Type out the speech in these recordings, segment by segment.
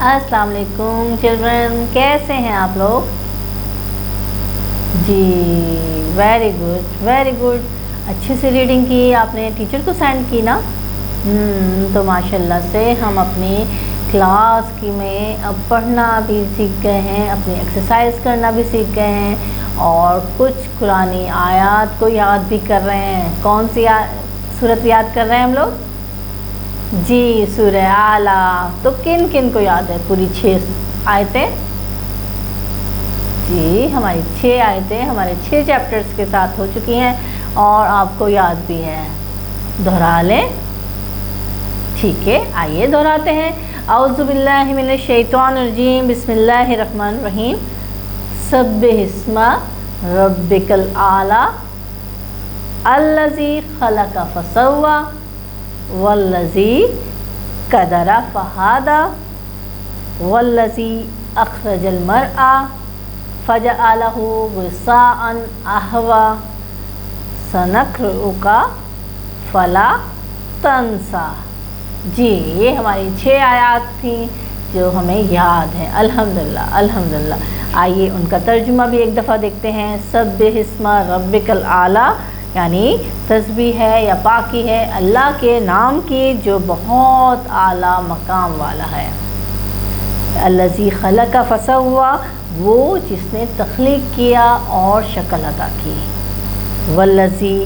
अस्सलाम वालेकुम चिल्ड्रन, कैसे हैं आप लोग? जी वेरी गुड। अच्छे से रीडिंग की आपने, टीचर को सेंड की ना? तो माशाल्लाह से हम अपनी क्लास की में अब पढ़ना भी सीख गए हैं, अपनी एक्सरसाइज करना भी सीख गए हैं और कुछ कुरानी आयत को याद भी कर रहे हैं। कौन सी सूरत याद कर रहे हैं हम लोग? जी सूरह आला। तो किन किन को याद है पूरी 6 आयतें? जी हमारी 6 आयतें हमारे 6 चैप्टर्स के साथ हो चुकी हैं और आपको याद भी है। दोहरा लें, ठीक है, आइए दोहराते हैं। औज़ु बिल्लाहि मिनश शैतानिर रजीम, बिस्मिल्लाहिर रहमानिर रहीम। सब्बिहिस्मा रब्बिकल आला अल्लज़ी खलक़ फसव्वा वल्लज़ी क़दरा फ़हादा वल्लज़ी अख़रजल मरआ फ़जअलहु गुसाअन अहवा सनक़रउका फ़ला तंसा। जी ये हमारी 6 आयत थी जो हमें याद है। अल्हम्दुलिल्लाह। आइए उनका तर्जुमा भी एक दफ़ा देखते हैं। सब्बिहिस्मा रब्बिकल आला यानी तस्बीह है या पाकी है अल्लाह के नाम की जो बहुत आला मकाम वाला है। अल्लज़ी खलक़ फसव्वा, वो जिसने तख्लीक किया और शक्ल अदा की। वल्लज़ी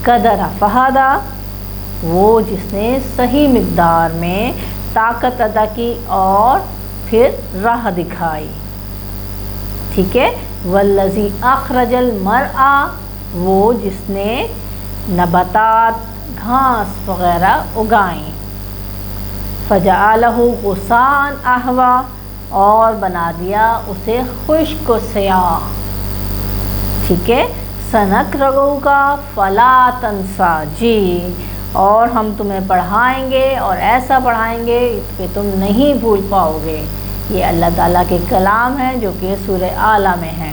क़दरा फ़हादा, वो जिसने सही मिक़दार में ताकत अदा की और फिर राह दिखाई। ठीक है। वल्लज़ी अख़रजल मरआ, वो जिसने नबातात घास वग़ैरह उगाएं। फ़जअलहु गुसाअन अहवा, और बना दिया उसे खुश्क व स्याह। ठीक है। सनक़रउका फ़ला तंसा, जी और हम तुम्हें पढ़ाएंगे और ऐसा पढ़ाएंगे कि तुम नहीं भूल पाओगे। ये अल्लाह ताला के कलाम है जो कि सूरह आला में है।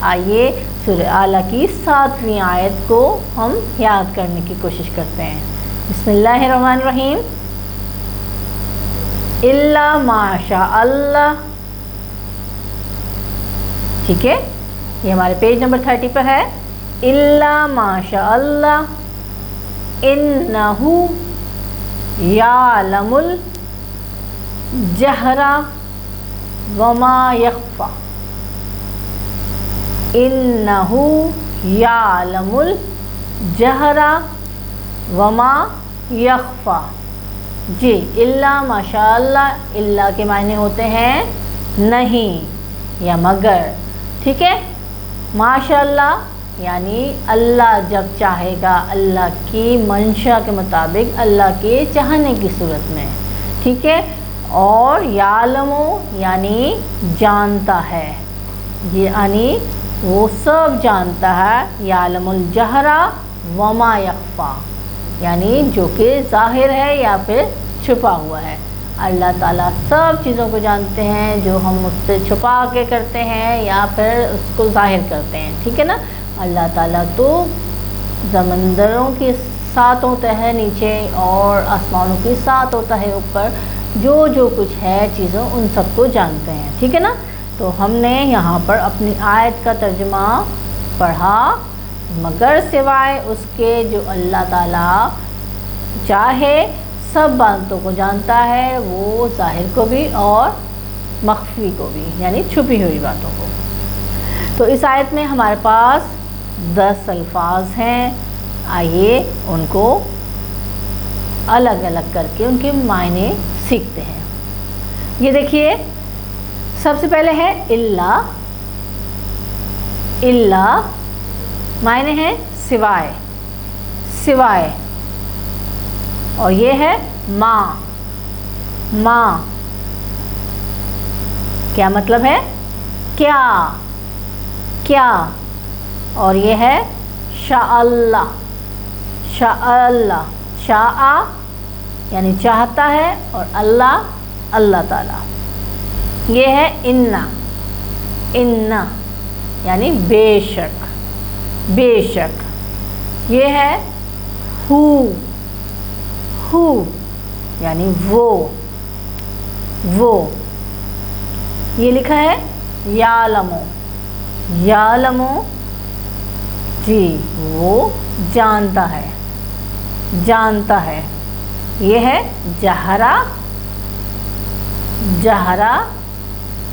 आइए सूरह आला की 7वीं आयत को हम याद करने की कोशिश करते हैं। बिस्मिल्लाहिर्रहमानिर्रहीम। इल्ला माशा अल्लाह। ठीक है, ये हमारे पेज नंबर 30 पर है। इल्ला माशा अल्लाह इन्नहु यालमुल जहरा वमा यख्फा। इन्नहु यालमुल जहरा वमा यख्फा। जी इल्ला माशाअल्लाह, इल्ला के मायने होते हैं नहीं या मगर। ठीक है। माशाअल्लाह यानी अल्लाह जब चाहेगा, अल्लाह की मंशा के मुताबिक, अल्लाह के चाहने की सूरत में। ठीक है। और यालमो यानी जानता है, यानी वो सब जानता है। यालमुल जहरा वमा यख्फा यानी जो कि ज़ाहिर है या फिर छुपा हुआ है। अल्लाह ताला सब चीज़ों को जानते हैं जो हम उससे छुपा के करते हैं या फिर उसको ज़ाहिर करते हैं। ठीक है ना। अल्लाह ताला तो समंदरों की 7 तह है नीचे और आसमानों की 7 तह है ऊपर, जो कुछ है चीज़ों उन सबको जानते हैं। ठीक है ना। तो हमने यहाँ पर अपनी आयत का तर्जुमा पढ़ा, मगर सिवाय उसके जो अल्लाह ताला चाहे सब बातों को जानता है, वो ज़ाहिर को भी और मख्फी को भी, यानी छुपी हुई बातों को। तो इस आयत में हमारे पास 10 अल्फाज हैं। आइए उनको अलग अलग करके उनके मायने सीखते हैं। ये देखिए, सबसे पहले है इल्ला। इल्ला मायने हैं सिवाय, सिवाय। और ये है माँ। माँ क्या मतलब है? क्या, क्या। और ये है शाअल्लाह। शाअल्लाह, शाआ यानी चाहता है और अल्लाह अल्लाह ताला। ये है इन्ना। इन्ना यानी बेशक, बेशक। ये है हू। हू यानी वो, ये लिखा है यालमो, यालमो जी वो जानता है, जानता है। ये है जहरा, जहरा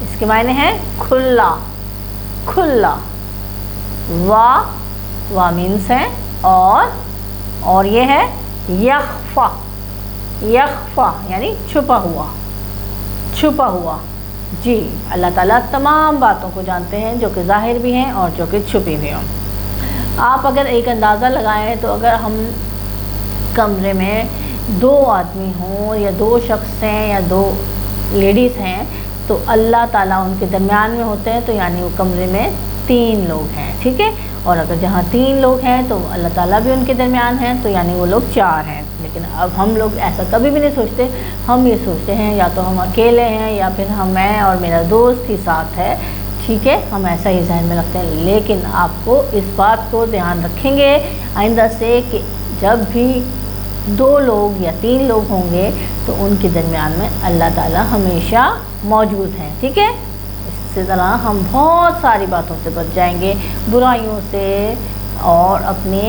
इसके मायने हैं खुला, खुला। वा मीन्स है और ये है यख्फा, यख्फा यानी छुपा हुआ, छुपा हुआ। जी अल्लाह ताला तमाम बातों को जानते हैं जो कि ज़ाहिर भी हैं और जो कि छुपी भी हों। आप अगर एक अंदाज़ा लगाएं तो अगर हम कमरे में 2 आदमी हों या 2 शख्स हैं या 2 लेडीज़ हैं तो अल्लाह ताला उनके दरमियान में होते हैं, तो यानी वो कमरे में 3 लोग हैं, ठीक है। और अगर जहाँ 3 लोग हैं तो अल्लाह ताला भी उनके दरमियान हैं, तो यानी वो लोग 4 हैं। लेकिन अब हम लोग ऐसा कभी भी नहीं सोचते, हम ये सोचते हैं या तो हम अकेले हैं या फिर मैं और मेरा दोस्त ही साथ है, ठीक है, हम ऐसा ही जहन में रखते हैं। लेकिन आपको इस बात को ध्यान रखेंगे आइंदा से कि जब भी 2 लोग या 3 लोग होंगे तो उनके दरमियान में अल्लाह ताला हमेशा मौजूद हैं, ठीक है। इसी तरह हम बहुत सारी बातों से बच जाएंगे, बुराइयों से, और अपने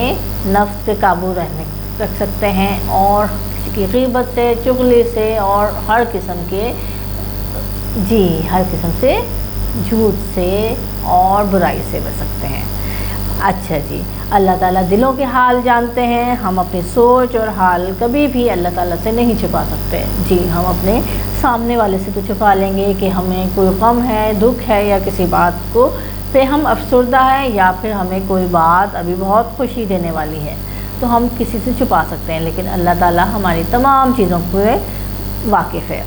नफ्स पे काबू रख सकते हैं, और किसी की ग़ीबत से, चुगली से, और हर किस्म के जी हर किस्म से झूठ से और बुराई से बच सकते हैं। अच्छा जी, अल्लाह ताला दिलों के हाल जानते हैं। हम अपनी सोच और हाल कभी भी अल्लाह ताला से नहीं छुपा सकते। जी हम अपने सामने वाले से तो छुपा लेंगे कि हमें कोई गम है, दुख है, या किसी बात को पे हम अफसरदा है, या फिर हमें कोई बात अभी बहुत खुशी देने वाली है, तो हम किसी से छुपा सकते हैं। लेकिन अल्लाह ताला हमारी तमाम चीज़ों को वाकिफ़ है।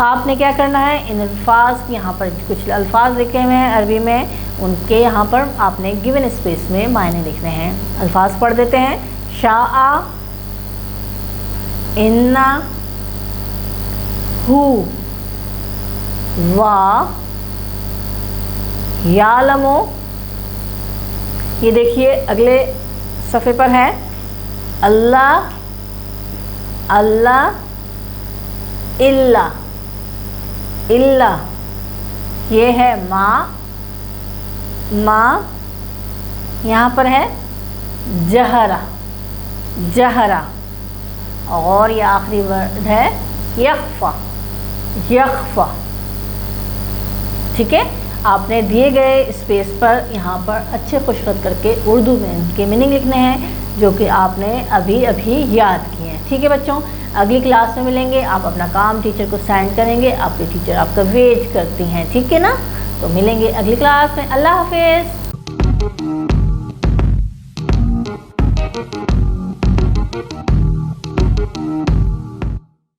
आपने क्या करना है, इन अल्फाज यहाँ पर कुछ अल्फाज लिखे हुए हैं अरबी में, उनके यहाँ पर आपने गिवन स्पेस में मायने लिखने हैं। अल्फाज पढ़ देते हैं। शाआ, इन्ना, हु, वा, यालमो। ये देखिए अगले सफ़े पर है अल्लाह, अल्लाह, इल्ला, इल्ला। ये है माँ, माँ। यहाँ पर है जहरा, जहरा। और ये आखिरी वर्ड है यख्फा, यख्फा, ठीक है। आपने दिए गए स्पेस पर यहाँ पर अच्छे खुशखत करके उर्दू में इनके मीनिंग लिखने हैं जो कि आपने अभी अभी याद किए हैं, ठीक है बच्चों। अगली क्लास में मिलेंगे। आप अपना काम टीचर को सेंड करेंगे, आपके टीचर आपका वेट करती हैं, ठीक है ना। तो मिलेंगे अगली क्लास में। अल्लाह हाफिज़।